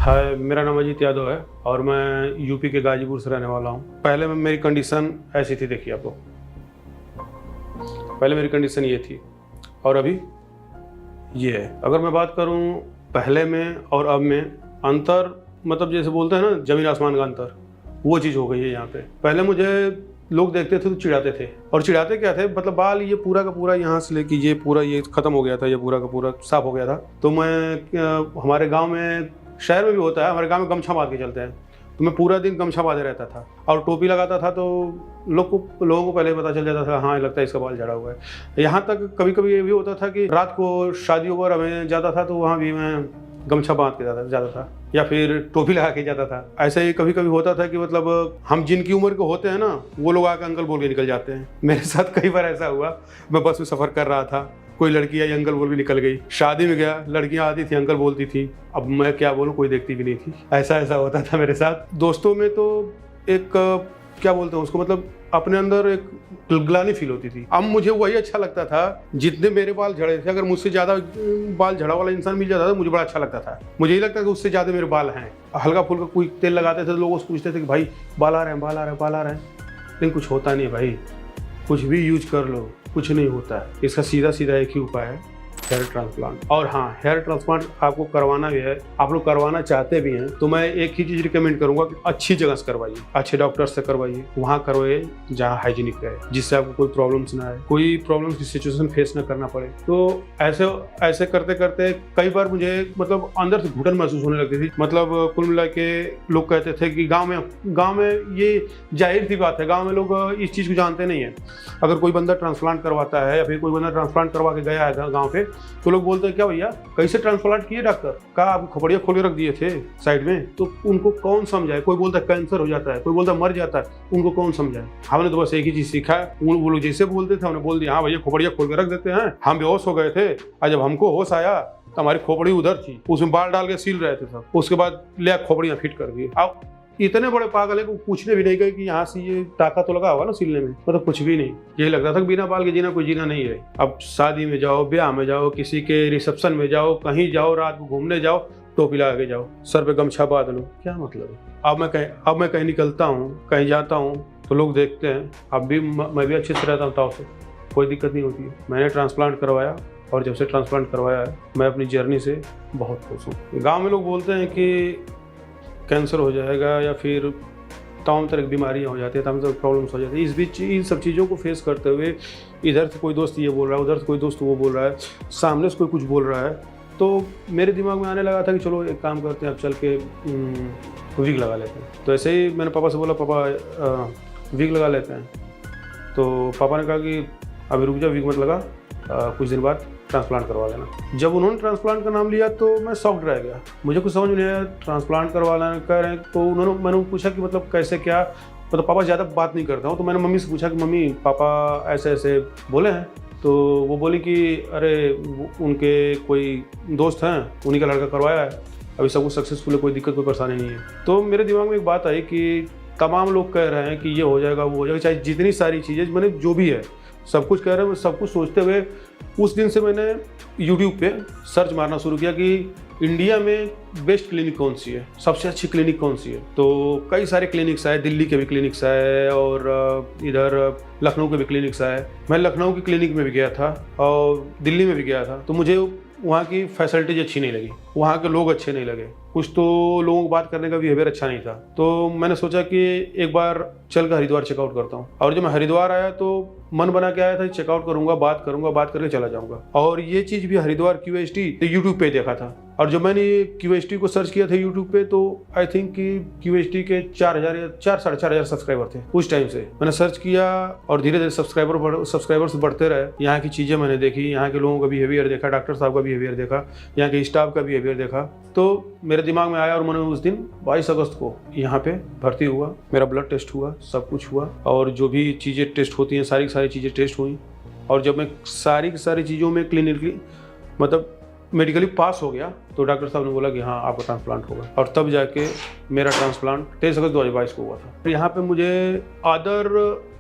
हाय, मेरा नाम अजीत यादव है और मैं यूपी के गाजीपुर से रहने वाला हूँ। पहले मेरी कंडीशन ऐसी थी, देखिए आप लोग। पहले मेरी कंडीशन ये थी और अभी ये है। अगर मैं बात करूँ पहले में और अब में, अंतर मतलब जैसे बोलते हैं ना, ज़मीन आसमान का अंतर, वो चीज़ हो गई है यहाँ पे। पहले मुझे लोग देखते थे तो चिढ़ाते थे, और चिढ़ाते क्या थे, मतलब बाल ये पूरा का पूरा यहाँ से लेके ये पूरा ये ख़त्म हो गया था, ये पूरा का पूरा साफ हो गया था। तो मैं हमारे गाँव में, शहर में भी होता है, हमारे गांव में गमछा बांध के चलते हैं, तो मैं पूरा दिन गमछा बांधे रहता था और टोपी लगाता था, तो लोगों को पहले पता चल जाता था, हाँ लगता है इसका बाल झड़ा हुआ है। यहाँ तक कभी कभी ये भी होता था कि रात को शादियों पर हमें जाता था तो वहाँ भी मैं गमछा बांध के जाता था या फिर टोपी लगा के जाता था। ऐसे ही कभी कभी होता था कि मतलब हम जिनकी उम्र के होते हैं ना, वो लोग आके अंकल बोल के निकल जाते हैं। मेरे साथ कई बार ऐसा हुआ, मैं बस में सफ़र कर रहा था, कोई लड़की आई, अंकल बोल के निकल गई। शादी में गया, लड़कियां आती थी, अंकल बोलती थी, अब मैं क्या बोलूं, कोई देखती भी नहीं थी। ऐसा होता था मेरे साथ। दोस्तों में तो एक क्या बोलते हैं उसको, मतलब अपने अंदर एक ग्लानि फील होती थी। अब मुझे वही अच्छा लगता था, जितने मेरे बाल झड़े थे, अगर मुझसे ज़्यादा बाल झड़ा वाला इंसान मिल जाता था मुझे बड़ा अच्छा लगता था। मुझे यही लगता था कि उससे ज़्यादा मेरे बाल हैं। हल्का फुल्का कोई तेल लगाते थे तो लोग उससे पूछते थे कि भाई बाल आ रहे हैं, बाल आ रहे हैं, बाल आ रहे हैं। लेकिन कुछ होता नहीं भाई, कुछ भी यूज कर लो, कुछ नहीं होता है। इसका सीधा एक ही उपाय है, हेयर ट्रांसप्लांट। और हाँ, हेयर ट्रांसप्लांट आपको करवाना भी है, आप लोग करवाना चाहते भी हैं, तो मैं एक ही चीज़ रिकमेंड करूंगा कि अच्छी जगह से करवाइए, अच्छे डॉक्टर से करवाइए, वहाँ करवाइए जहाँ हाइजीनिक रहे, जिससे आपको कोई प्रॉब्लम्स ना आए, कोई प्रॉब्लम्स की सिचुएशन फेस ना करना पड़े। तो ऐसे करते करते कई बार मुझे मतलब अंदर से घुटन महसूस होने लगती थी। मतलब कुल मिला के लोग कहते थे कि गाँव में ये जाहिर सी बात है, गाँव में लोग इस चीज़ को जानते नहीं है। अगर कोई बंदा ट्रांसप्लांट करवाता है या फिर कोई बंदा ट्रांसप्लांट करवा के गया है गाँव पे, तो लोग बोलते हैं क्या भैया कैसे ट्रांसप्लांट किए डॉक्टर, कहा आप खोपड़िया खोल के रख दिए थे साइड में, तो उनको कौन समझाए। कोई बोलता है कैंसर हो जाता है, कोई बोलता है मर जाता है, उनको कौन समझाए। हमने तो बस एक ही चीज सीखा है, वो लोग जैसे बोलते थे हमने बोल दिया, हाँ भैया खोपड़िया खोल के रख देते हैं। हम बेहोश हो गए थे और जब हमको होश आया तो हमारी खोपड़ी उधर थी, उसमें बाल डाल के सील रहे थे सब। उसके बाद ले खोपड़ियाँ फिट कर दिए। अब इतने बड़े पागल है को पूछने भी नहीं गए कि यहाँ से ये टाका तो लगा हुआ ना सिलने में, मतलब कुछ भी नहीं। यही लगता था कि बिना बाल के जीना कोई जीना नहीं है। अब शादी में जाओ, ब्याह में जाओ, किसी के रिसेप्शन में जाओ, कहीं जाओ, रात को घूमने जाओ, टोपी लगा के जाओ, सर पे गमछा बांध लो, क्या मतलब है। अब मैं कहीं निकलता हूँ, कहीं जाता हूँ तो लोग देखते हैं। अब भी मैं भी अच्छे से रहता हूँ, ताऊ से कोई दिक्कत नहीं होती है। मैंने ट्रांसप्लांट करवाया और जब से ट्रांसप्लांट करवाया है मैं अपनी जर्नी से बहुत खुश हूँ। गाँव में लोग बोलते हैं कि कैंसर हो जाएगा या फिर तमाम तरह की बीमारियाँ हो जाती है, तमाम तरह की प्रॉब्लम्स हो जाती है। इस बीच इन सब चीज़ों को फेस करते हुए इधर से कोई दोस्त ये बोल रहा है, उधर से कोई दोस्त वो बोल रहा है, सामने से कोई कुछ बोल रहा है, तो मेरे दिमाग में आने लगा था कि चलो एक काम करते हैं, अब चल के विग लगा लेते हैं। तो ऐसे ही मैंने पापा से बोला, पापा विग लगा लेते हैं। तो पापा ने कहा कि अभी रुक जा, विग मत लगा, कुछ दिन बाद ट्रांसप्लांट करवा लेना। जब उन्होंने ट्रांसप्लांट का नाम लिया तो मैं शॉक्ड रह गया, मुझे कुछ समझ नहीं आया। ट्रांसप्लांट करवा लेना कह रहे हैं, तो मैंने पूछा कि मतलब कैसे क्या, मतलब पापा ज़्यादा बात नहीं करता हूँ, तो मैंने मम्मी से पूछा कि मम्मी पापा ऐसे ऐसे बोले हैं। तो वो बोली कि अरे उनके कोई दोस्त हैं, उन्हीं का लड़का करवाया है, अभी सब कुछ सक्सेसफुल है, कोई दिक्कत कोई परेशानी नहीं है। तो मेरे दिमाग में एक बात आई कि तमाम लोग कह रहे हैं कि ये हो जाएगा, वो हो जाएगा, चाहे जितनी सारी चीज़ें मैंने जो भी है सब कुछ कह रहे हैं, सब कुछ सोचते हुए उस दिन से मैंने YouTube पे सर्च मारना शुरू किया कि इंडिया में बेस्ट क्लिनिक कौन सी है, सबसे अच्छी क्लिनिक कौन सी है। तो कई सारे क्लिनिक्स आए, दिल्ली के भी क्लिनिक्स आए और इधर लखनऊ के भी क्लिनिक्स आए। मैं लखनऊ की क्लिनिक में भी गया था और दिल्ली में भी गया था, तो मुझे वहाँ की फैसिलिटीज अच्छी नहीं लगी, वहाँ के लोग अच्छे नहीं लगे, कुछ तो लोगों को बात करने का बिहेवियर अच्छा नहीं था। तो मैंने सोचा कि एक बार चल कर हरिद्वार चेकआउट करता हूँ। और जब मैं हरिद्वार आया तो मन बना के आया था, चेकआउट करूंगा, बात करके चला जाऊंगा। और ये चीज़ भी हरिद्वार QHT यूट्यूब पे देखा था, और जब मैंने QHT को सर्च किया था यूट्यूब पे तो आई थिंक कि QHT के 4,000 या 4,500 सब्सक्राइबर थे उस टाइम से। मैंने सर्च किया और धीरे धीरे सब्सक्राइबर्स बढ़ते रहे। यहाँ की चीज़ें मैंने देखी, यहाँ के लोगों का बिहेवियर देखा, डॉक्टर साहब का बिहेवियर देखा, यहाँ के स्टाफ का बिहेवियर देखा, तो मेरे दिमाग में आया और मैंने उस दिन 22 अगस्त को यहाँ पे भर्ती हुआ। मेरा ब्लड टेस्ट हुआ, सब कुछ हुआ, और जो भी चीज़ें टेस्ट होती हैं सारी चीज़ें टेस्ट हुई। और जब मैं सारी चीज़ों में क्लिनिकली मतलब मेडिकली पास हो गया तो डॉक्टर साहब ने बोला कि हाँ आपका ट्रांसप्लांट होगा। और तब जाके मेरा ट्रांसप्लांट 23 अगस्त 2022 को हुआ था। यहाँ पे मुझे अदर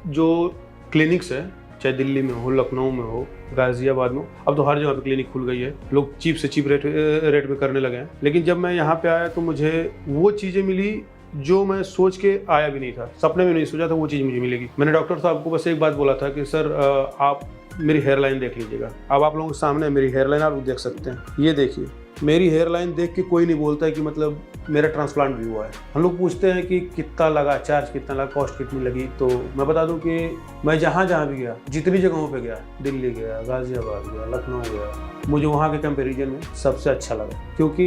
जो क्लिनिक्स है, चाहे दिल्ली में हो, लखनऊ में हो, गाजियाबाद में हो, अब तो हर जगह पे क्लिनिक खुल गई है, लोग चीप से चीप रेट में करने लगे हैं। लेकिन जब मैं यहाँ पे आया तो मुझे वो चीज़ें मिली जो मैं सोच के आया भी नहीं था, सपने में नहीं सोचा था वो चीज़ मुझे मिलेगी। मैंने डॉक्टर साहब को बस एक बात बोला था कि सर आप मेरी हेयर लाइन देख लीजिएगा। अब आप लोगों के सामने मेरी हेयर लाइन आप देख सकते हैं, ये देखिए मेरी हेयर लाइन देख के कोई नहीं बोलता है कि मतलब मेरा ट्रांसप्लांट भी हुआ है। हम लोग पूछते हैं कि कितना लगा, चार्ज कितना लगा, कॉस्ट कितनी लगी। तो मैं बता दूं कि मैं जहाँ भी गया, जितनी जगहों पे गया, दिल्ली गया, गाजियाबाद गया, लखनऊ गया, मुझे वहाँ के कंपैरिजन में सबसे अच्छा लगा। क्योंकि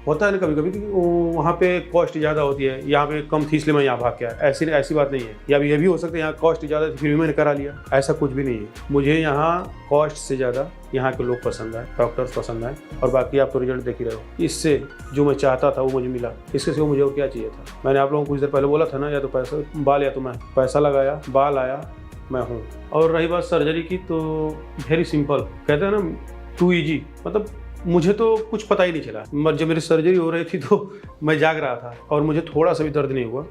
होता है ना कभी कभी कि वहाँ पे कॉस्ट ज़्यादा होती है, यहाँ पे कम थी इसलिए मैं यहाँ भाग गया, ऐसी बात नहीं है। या ये भी हो सकता है यहाँ कॉस्ट ज़्यादा थी फिर भी मैंने करा लिया, ऐसा कुछ भी नहीं है। मुझे यहाँ कॉस्ट से ज़्यादा यहाँ के लोग पसंद आए, डॉक्टर्स पसंद आए, और बाकी आप तो रिजल्ट देख ही रहे हो। इससे जो मैं चाहता था वो मुझे मिला, इसके सिवा मुझे और क्या चाहिए था। मैंने आप लोगों को कुछ देर पहले बोला था ना, या तो पैसा बाल या तो मैं, पैसा लगाया बाल आया, मैं हूँ। और रही बात सर्जरी की तो वेरी सिंपल, कहते हैं ना टू ईजी, मतलब मुझे तो कुछ पता ही नहीं चला। जब मेरी सर्जरी हो रही थी तो मैं जाग रहा था और मुझे थोड़ा सा भी दर्द नहीं हुआ।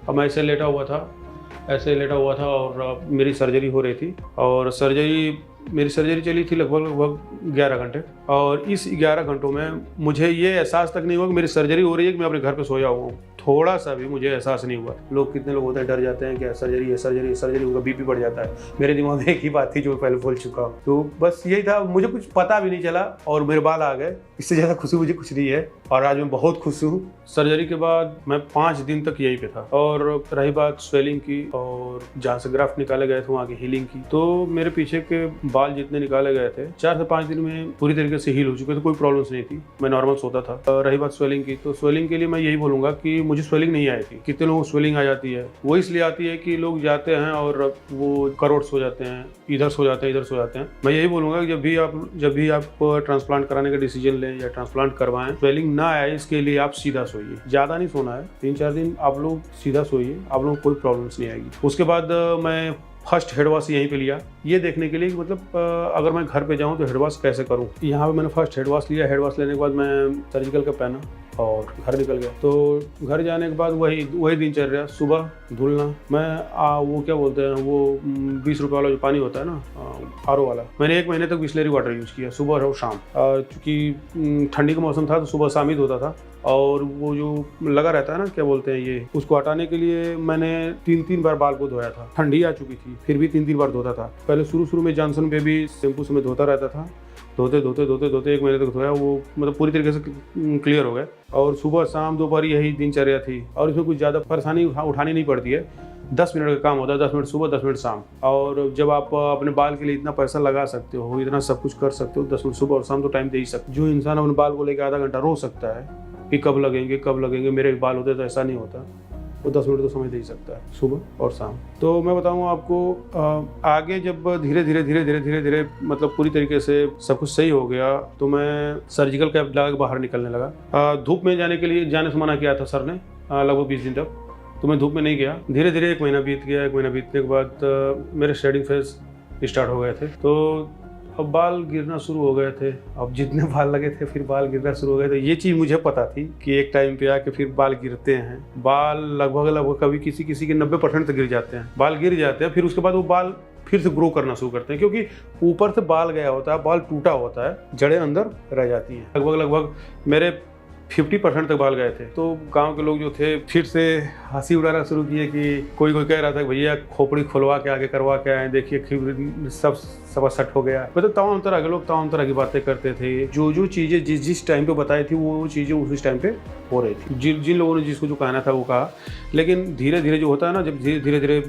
अब मैं ऐसे लेटा हुआ था और मेरी सर्जरी हो रही थी, और मेरी सर्जरी चली थी लगभग 11 घंटे, और इस 11 घंटों में मुझे ये एहसास तक नहीं हुआ कि मेरी सर्जरी हो रही है कि मैं अपने घर पे सोया हुआ हूँ। थोड़ा सा भी मुझे एहसास नहीं हुआ। लोग कितने लोग होते हैं डर जाते हैं कि सर्जरी होगा, बीपी बढ़ जाता है। मेरे दिमाग में एक ही बात थी जो पहले बोल चुका हूँ, तो बस यही था, मुझे कुछ पता भी नहीं चला और मेरे बाल आ गए। इससे ज़्यादा खुशी मुझे कुछ नहीं है, और आज मैं बहुत खुश हूँ। सर्जरी के बाद मैं 5 दिन तक यहीं पे था। और रही बात स्वेलिंग की और जहाँ से ग्राफ्ट निकाले गए थे वहाँ की हीलिंग की, तो मेरे पीछे के बाल जितने निकाले गए थे 4 से 5 दिन में पूरी तरीके से हील हो चुके थे, कोई प्रॉब्लम्स नहीं थी, मैं नॉर्मल सोता था। रही बात स्वेलिंग की, तो स्वेलिंग के लिए मैं यही बोलूँगा कि मुझे स्वेलिंग नहीं आई थी। कितने लोगों को स्वेलिंग आ जाती है, वो इसलिए आती है कि लोग जाते हैं और वो करोड्स हो जाते हैं, इधर सो जाते हैं। मैं यही बोलूँगा कि जब भी आप ट्रांसप्लांट कराने का डिसीजन लें या ट्रांसप्लांट करवाएं, स्वेलिंग ना आए इसके लिए आप सीधा सोइए, ज़्यादा नहीं सोना है, 3-4 दिन आप लोग सीधा सोइए, आप लोगों को कोई प्रॉब्लम्स नहीं आएगी। उसके बाद मैं फर्स्ट हेड वॉश यहीं पे लिया, ये देखने के लिए कि मतलब अगर मैं घर पे जाऊँ तो हेड वॉश कैसे करूँ। यहाँ पे मैंने फर्स्ट हेड वॉश लिया। हेड वॉश लेने के बाद मैं सर्जिकल का पहना और घर निकल गया। तो घर जाने के बाद वही दिनचर्या, सुबह धुलना, मैं वो क्या बोलते हैं वो 20 रुपये वाला जो पानी होता है ना, RO वाला, मैंने 1 महीने तक बिस्लेरी वाटर यूज़ किया, सुबह और शाम। क्योंकि ठंडी का मौसम था तो सुबह शाम ही धोता था, और वो जो लगा रहता है ना, क्या बोलते हैं ये, उसको हटाने के लिए मैंने 3 बार बाल को धोया था। ठंडी आ चुकी थी फिर भी 3 बार धोता था। पहले शुरू में जॉनसन बेबी शैम्पू से मैं धोता रहता था, धोते 1 महीने तक धोया, वो मतलब पूरी तरीके से क्लियर हो गया। और सुबह शाम दोपहर यही दिनचर्या थी, और इसमें कुछ ज़्यादा परेशानी उठानी नहीं पड़ती है। 10 मिनट का काम होता है, 10 मिनट सुबह, 10 मिनट शाम। और जब आप अपने बाल के लिए इतना पैसा लगा सकते हो, इतना सब कुछ कर सकते हो, 10 मिनट सुबह और शाम तो टाइम दे ही सकते। जो इंसान अपने बाल को लेकर आधा घंटा रो सकता है कि कब लगेंगे, मेरे बाल होते तो ऐसा नहीं होता, वो 10 मिनट तो समझ दे ही सकता है सुबह और शाम। तो मैं बताऊँ आपको, आगे जब धीरे मतलब पूरी तरीके से सब कुछ सही हो गया तो मैं सर्जिकल कैप लगा के बाहर निकलने लगा। धूप में जाने से मना किया था सर ने लगभग 20 दिन तक, तो मैं धूप में नहीं गया। धीरे 1 महीना बीत गया। 1 महीना बीतने के बाद मेरे शेडिंग फेज स्टार्ट हो गए थे, तो अब बाल गिरना शुरू हो गए थे। अब जितने बाल लगे थे फिर बाल गिरना शुरू हो गए थे। ये चीज़ मुझे पता थी कि एक टाइम पे आके फिर बाल गिरते हैं। बाल लगभग कभी किसी के 90% तक गिर जाते हैं, बाल गिर जाते हैं। फिर उसके बाद वो बाल फिर से ग्रो करना शुरू करते हैं, क्योंकि ऊपर से बाल गया होता है, बाल टूटा होता है, जड़ें अंदर रह जाती हैं। लगभग मेरे 50% तक बाल गए थे। तो गांव के लोग जो थे फिर से हंसी उड़ाना शुरू किए कि कोई कह रहा था कि भैया खोपड़ी खुलवा के आगे करवा के आए, देखिए सब सेट हो गया। मतलब तमाम तरह के लोग तमाम तरह की बातें करते थे। जो चीज़ें जिस टाइम पे बताई थी वो चीज़ें उस टाइम पे हो रही थी। जिन लोगों ने जिसको जो कहना था वो कहा। लेकिन धीरे जो होता है ना, जब धीरे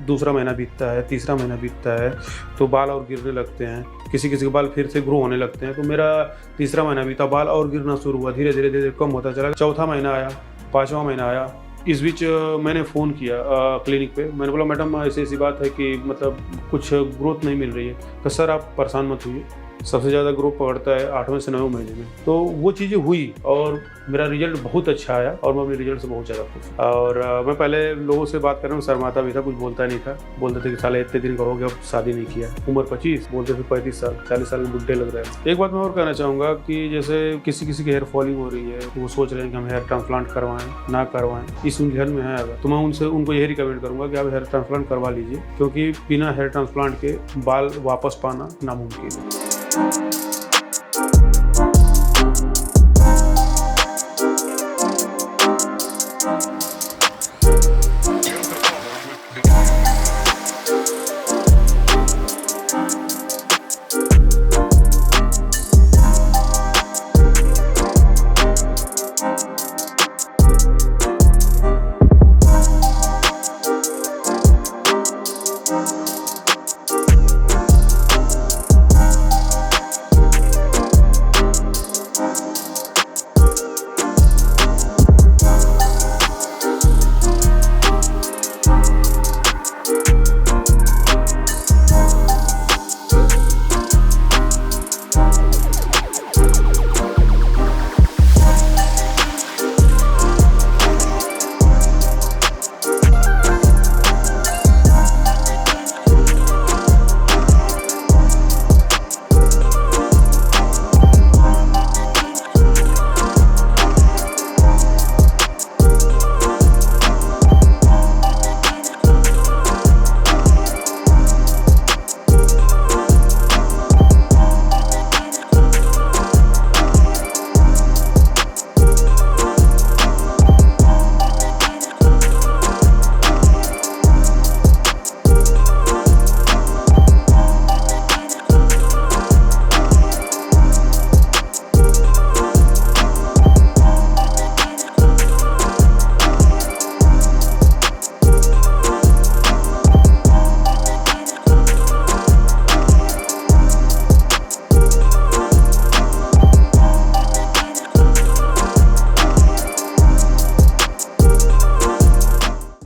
दूसरा महीना बीतता है, तीसरा महीना बीतता है, तो बाल और गिरने लगते हैं। किसी के बाल फिर से ग्रो होने लगते हैं। तो मेरा तीसरा महीना बीता, बाल और गिरना शुरू हुआ, धीरे कम होता चला। चौथा महीना आया, 5वां महीना आया। इस बीच मैंने फ़ोन किया क्लिनिक पे। मैंने बोला मैडम ऐसी बात है कि मतलब कुछ ग्रोथ नहीं मिल रही है। तो सर आप परेशान मत होइए, सबसे ज़्यादा ग्रोथ पकड़ता है 8वें से 9वें महीने में। तो वो चीज़ें हुई और मेरा रिजल्ट बहुत अच्छा आया और मैं अपने रिजल्ट से बहुत ज़्यादा खुश हूँ। और मैं पहले लोगों से बात कर रहा हूँ, शर्माता भी था, कुछ बोलता नहीं था। बोलते थे कि साले इतने दिन का हो गया, अब शादी नहीं किया। उम्र 25, बोलते थे 35 साल, 40 साल में बुढ़े लग रहे हैं। एक बात मैं और कहना चाहूँगा कि जैसे किसी की हेयर फॉलिंग हो रही है, वो सोच रहे हैं कि हम हेयर ट्रांसप्लांट करवाएं ना करवाएं, इस उलझन में है अगर, तो मैं उनको यही रिकमेंड करूँगा कि आप हेयर ट्रांसप्लांट करवा लीजिए, क्योंकि बिना हेयर ट्रांसप्लांट के बाल वापस पाना नामुमकिन है।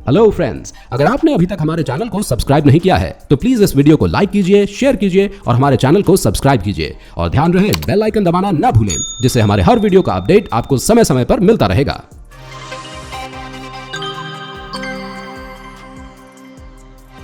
हेलो फ्रेंड्स, अगर आपने अभी तक हमारे चैनल को सब्सक्राइब नहीं किया है तो प्लीज इस वीडियो को लाइक कीजिए, शेयर कीजिए और हमारे चैनल को सब्सक्राइब कीजिए। और ध्यान रहे बेल आइकन दबाना ना भूलें, जिससे हमारे हर वीडियो का अपडेट आपको समय समय पर मिलता रहेगा।